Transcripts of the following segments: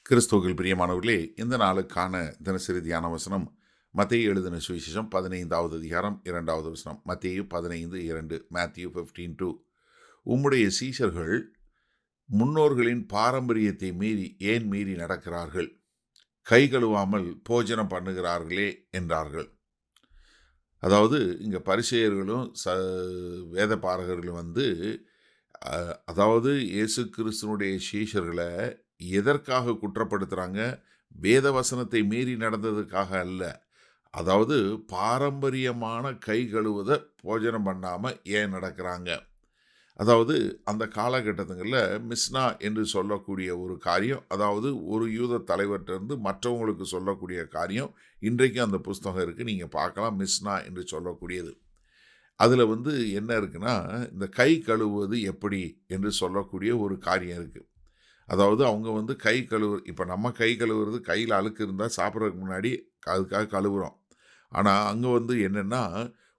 கிறிஸ்துவுக்குள் பிரியமானவர்களே, இந்த நாளுக்கான தினசரி தியான வசனம் மத்தேயு எழுதின சுவிசேஷம் 15வது அதிகாரம் 2வது வசனம். மத்தேயு 15:2, மேத்யூ 15:2. உம்முடைய சீஷர்கள் முன்னோர்களின் பாரம்பரியத்தை மீறி நடக்கிறார்கள், கை கழுவாமல் போஜனம் பண்ணுகிறார்களே என்றார்கள். அதாவது இங்க பரிசேயர்களும் வேத பாரகர்களும் அதாவது இயேசு கிறிஸ்துனுடைய சீஷர்களை எதற்காக குற்றப்படுத்துகிறாங்க? வேத வசனத்தை மீறி நடந்ததுக்காக அல்ல. அதாவது பாரம்பரியமான கை கழுவுத போஜனம் பண்ணாமல் ஏன் நடக்கிறாங்க? அதாவது அந்த காலகட்டத்துங்களில் மிஸ்னா என்று சொல்லக்கூடிய ஒரு காரியம், அதாவது ஒரு யூத தலைவர்கிட்டருந்து மற்றவங்களுக்கு சொல்லக்கூடிய காரியம், இன்றைக்கும் அந்த புஸ்தகம் இருக்குது, நீங்கள் பார்க்கலாம். மிஸ்னா என்று சொல்லக்கூடியது. அதில் என்ன இருக்குன்னா, இந்த கை கழுவுவது எப்படி என்று சொல்லக்கூடிய ஒரு காரியம் இருக்குது. அதாவது அவங்க கை இப்போ நம்ம கை கழுவுறது, கையில் அழுக்கு இருந்தால் சாப்பிட்றதுக்கு முன்னாடி அதுக்காக கழுவுறோம். ஆனால் அங்கே என்னென்னா,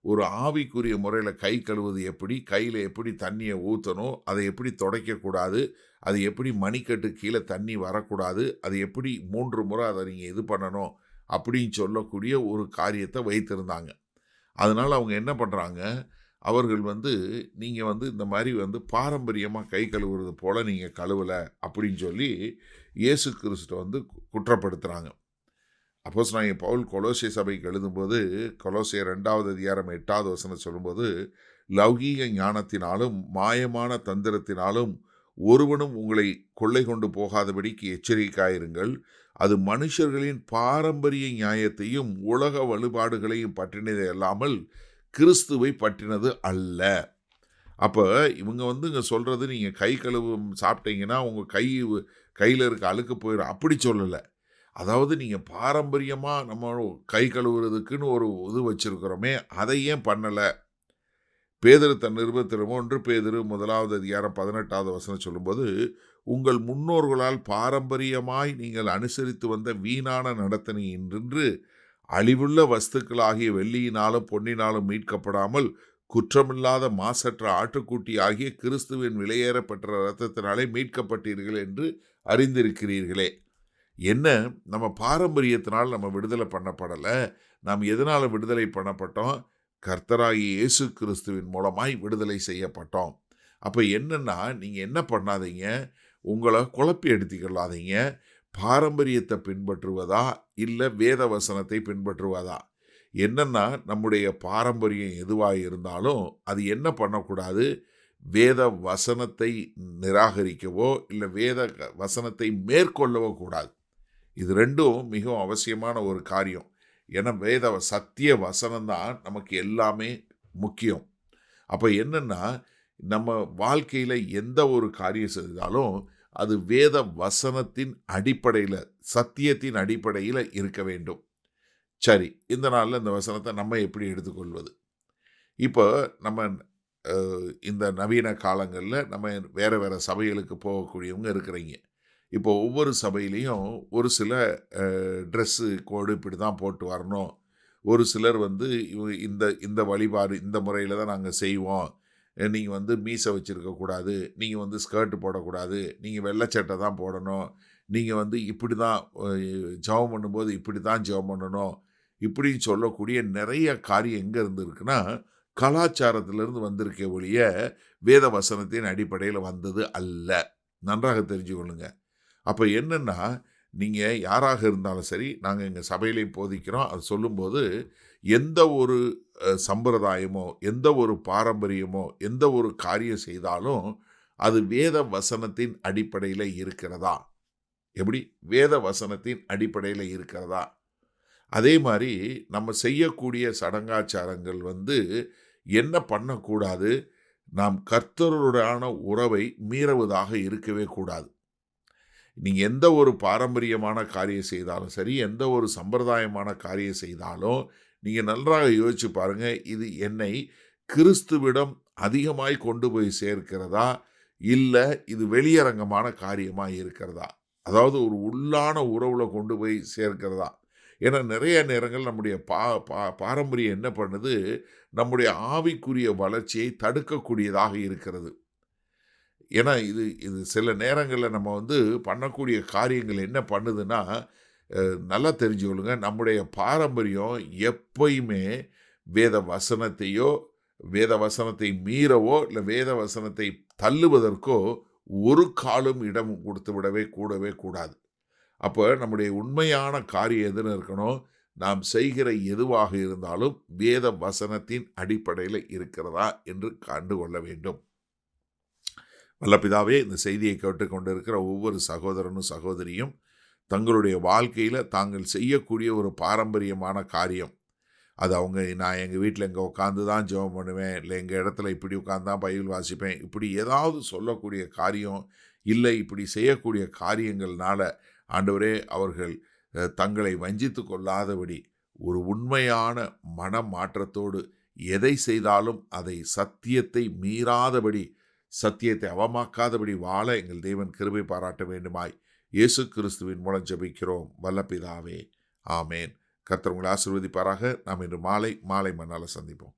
ஒரு ஆவிக்குரிய முறையில் கை கழுவுவது எப்படி, கையில் எப்படி தண்ணியை ஊற்றணும், அதை எப்படி துடைக்கக்கூடாது, அது எப்படி மணிக்கட்டு கீழே தண்ணி வரக்கூடாது, அது எப்படி 3 முறை அதை நீங்கள் இது பண்ணணும் அப்படின்னு சொல்லக்கூடிய ஒரு காரியத்தை வைத்திருந்தாங்க. அதனால் அவங்க என்ன பண்ணுறாங்க, அவர்கள் நீங்கள் இந்த மாதிரி பாரம்பரியமாக கை கழுவுறது போல் நீங்கள் கழுவலை அப்படின்னு சொல்லி இயேசு கிறிஸ்துவை குற்றப்படுத்துகிறாங்க. அப்போஸ்தலனாகிய பவுல் கொலோசே சபைக்கு எழுதும்போது, கொலோசியர் 2வது அதிகாரம் 8வது வசனம் சொல்லும்போது, லௌகீக ஞானத்தினாலும் மாயமான தந்திரத்தினாலும் ஒருவனும் உங்களை கொள்ளை கொண்டு போகாதபடிக்கு எச்சரிக்கையாயிருங்கள். அது மனுஷர்களின் பாரம்பரிய நியாயத்தையும் உலக வழிபாடுகளையும் பற்றினது அல்லாமல் கிறிஸ்துவை பற்றினது அல்ல. அப்போ இவங்க இங்கே சொல்கிறது, நீங்கள் கை கழுவு சாப்பிட்டீங்கன்னா உங்கள் கையில் இருக்க அழுக்கு போயிடும் அப்படி சொல்லலை. அதாவது நீங்கள் பாரம்பரியமாக நம்ம கை கழுவுறதுக்குன்னு ஒரு இது வச்சுருக்கிறோமே, அதை ஏன் பண்ணலை? பேதுரு தன் நிருபத்தில் 1 பேதுரு 1வது அதிகாரம் 18வது வசனம் சொல்லும்போது, உங்கள் முன்னோர்களால் பாரம்பரியமாய் நீங்கள் அனுசரித்து வந்த வீணான நடத்தனையின்று அழிவுள்ள வஸ்துக்களாகிய வெள்ளியினாலும் பொன்னினாலும் மீட்கப்படாமல் குற்றமில்லாத மாசற்ற ஆட்டுக்குட்டி ஆகிய கிறிஸ்துவின் விலையேறப்பெற்ற இரத்தத்தினாலே மீட்கப்பட்டீர்கள் என்று அறிந்திருக்கிறீர்களே. என்ன, நம்ம பாரம்பரியத்தினால் நம்ம விடுதலை பண்ணப்படலை. நாம் எதனால் விடுதலை பண்ணப்பட்டோம்? கர்த்தராகிய இயேசு கிறிஸ்துவின் மூலமாய் விடுதலை செய்யப்பட்டோம். அப்போ என்னன்னா, நீங்கள் என்ன பண்ணாதீங்க, உங்களை குழப்பி எடுத்துக்கொள்ளாதீங்க. பாரம்பரியத்தை பின்பற்றுவதா இல்லை வேத வசனத்தை பின்பற்றுவதா? என்னன்னா, நம்முடைய பாரம்பரியம் எதுவாக இருந்தாலும் அது என்ன பண்ணக்கூடாது, வேத வசனத்தை நிராகரிக்கவோ இல்லை வேத வசனத்தை மேற்கொள்ளவோ கூடாது. இது ரெண்டும் மிகவும் அவசியமான ஒரு காரியம். ஏன்னா சத்திய வசனம்தான் நமக்கு எல்லாமே முக்கியம். அப்போ என்னன்னா, நம்ம வாழ்க்கையில் எந்த ஒரு காரியம் செய்தாலும் அது வேத வசனத்தின் அடிப்படையில், சத்தியத்தின் அடிப்படையில் இருக்க வேண்டும். சரி, இந்த நாளில் இந்த வசனத்தை நம்ம எப்படி எடுத்துக்கொள்வது? இப்போ நம்ம இந்த நவீன காலங்களில் நம்ம வேறு வேறு சபைகளுக்கு போகக்கூடியவங்க இருக்கிறீங்க. இப்போ ஒவ்வொரு சபையிலையும் ஒரு சில ட்ரெஸ்ஸு கோடு இப்படி தான் போட்டு வரணும். ஒரு சிலர் இந்த இந்த வழிபாடு இந்த முறையில் தான் நாங்கள் செய்வோம். நீங்கள் மீசை வச்சுருக்கக்கூடாது, நீங்கள் ஸ்கர்ட்டு போடக்கூடாது, நீங்கள் வெள்ளைச்சட்டை தான் போடணும், நீங்கள் இப்படி தான் ஜெபம் பண்ணும்போது இப்படி தான் ஜெபம் பண்ணணும், இப்படின்னு சொல்லக்கூடிய நிறைய காரியம் எங்கே இருந்துருக்குன்னா, கலாச்சாரத்திலிருந்து வந்திருக்க ஒழிய வேத வசனத்தின் அடிப்படையில் வந்தது அல்ல. நன்றாக தெரிஞ்சுக்கொள்ளுங்க. அப்போ என்னென்னா, நீங்கள் யாராக இருந்தாலும் சரி, நாங்கள் எங்கள் சபையிலையும் போதிக்கிறோம். அது சொல்லும்போது எந்த ஒரு சம்பிரதாயமோ, எந்த ஒரு பாரம்பரியமோ, எந்த ஒரு காரியம் செய்தாலும் அது வேத வசனத்தின் அடிப்படையில் இருக்கிறதா? எப்படி? வேத வசனத்தின் அடிப்படையில் இருக்கிறதா? அதே மாதிரி நம்ம செய்யக்கூடிய சடங்காச்சாரங்கள் என்ன பண்ணக்கூடாது? நாம் கர்த்தருடனான உறவை மீறுவதாக இருக்கவே கூடாது. நீங்கள் எந்த ஒரு பாரம்பரியமான காரியம் செய்தாலும் சரி, எந்த ஒரு சம்பிரதாயமான காரியம் செய்தாலும் நீங்கள் நன்றாக யோசிச்சு பாருங்கள், இது என்னை கிறிஸ்துவிடம் அதிகமாய் கொண்டு போய் சேர்க்கிறதா, இல்லை இது வெளியரங்கமான காரியமாக இருக்கிறதா? அதாவது ஒரு உள்ளான உறவில் கொண்டு போய் சேர்க்கிறதா? ஏன்னா நிறைய நேரங்கள் நம்முடைய பாரம்பரியம் என்ன பண்ணுது, நம்முடைய ஆவிக்குரிய வளர்ச்சியை தடுக்கக்கூடியதாக இருக்கிறது. ஏன்னா இது இது சில நேரங்கள்ல நம்ம வந்து பண்ணக்கூடிய காரியங்கள் என்ன பண்ணுதுன்னா, நல்லா தெரிஞ்சுக்கொள்ளுங்க. நம்முடைய பாரம்பரியம் எப்பயுமே வேத வசனத்தையோ, வேத வசனத்தை மீறவோ, இல்ல வேத வசனத்தை தள்ளுவதற்கோ ஒரு காலும் இடம் கொடுத்து விடவே கூடவே கூடாது. அப்ப நம்முடைய உண்மையான காரியம் எதுன்னு இருக்கணும், நாம் செய்கிற எதுவாக இருந்தாலும் வேத வசனத்தின் அடிப்படையில இருக்கிறதா என்று கண்டு கொள்ள வேண்டும். வல்ல பிதாவே, இந்த செய்தியை கேட்டுக்கொண்டிருக்கிற ஒவ்வொரு சகோதரனும் சகோதரியும் தங்களுடைய வாழ்க்கையில தாங்கள் செய்யக்கூடிய ஒரு பாரம்பரியமான காரியம், அது அவங்க நான் எங்கள் வீட்டில் இங்கே உட்காந்து தான் ஜெபம் பண்ணுவேன், இல்லை எங்கள் இடத்துல இப்படி உட்காந்து தான் பைபிள் வாசிப்பேன், இப்படி ஏதாவது சொல்லக்கூடிய காரியம், இல்லை இப்படி செய்யக்கூடிய காரியங்கள்னால ஆண்டவரே அவர்கள் தங்களை வஞ்சித்து கொள்ளாதபடி ஒரு உண்மையான மனமாற்றத்தோடு எதை செய்தாலும் அதை சத்தியத்தை மீறாதபடி, சத்தியத்தை அவமாக்காதபடி வாழ எங்கள் தேவன் கிருபை பாராட்ட வேண்டுமாய் இயேசு கிறிஸ்துவின் மூலம் ஜெபிக்கிறோம் வல்ல பிதாவே, ஆமேன். கர்த்தர் உங்களை ஆசீர்வதிப்பாராக. நாம் இன்று மாலை மன்னால சந்திப்போம்.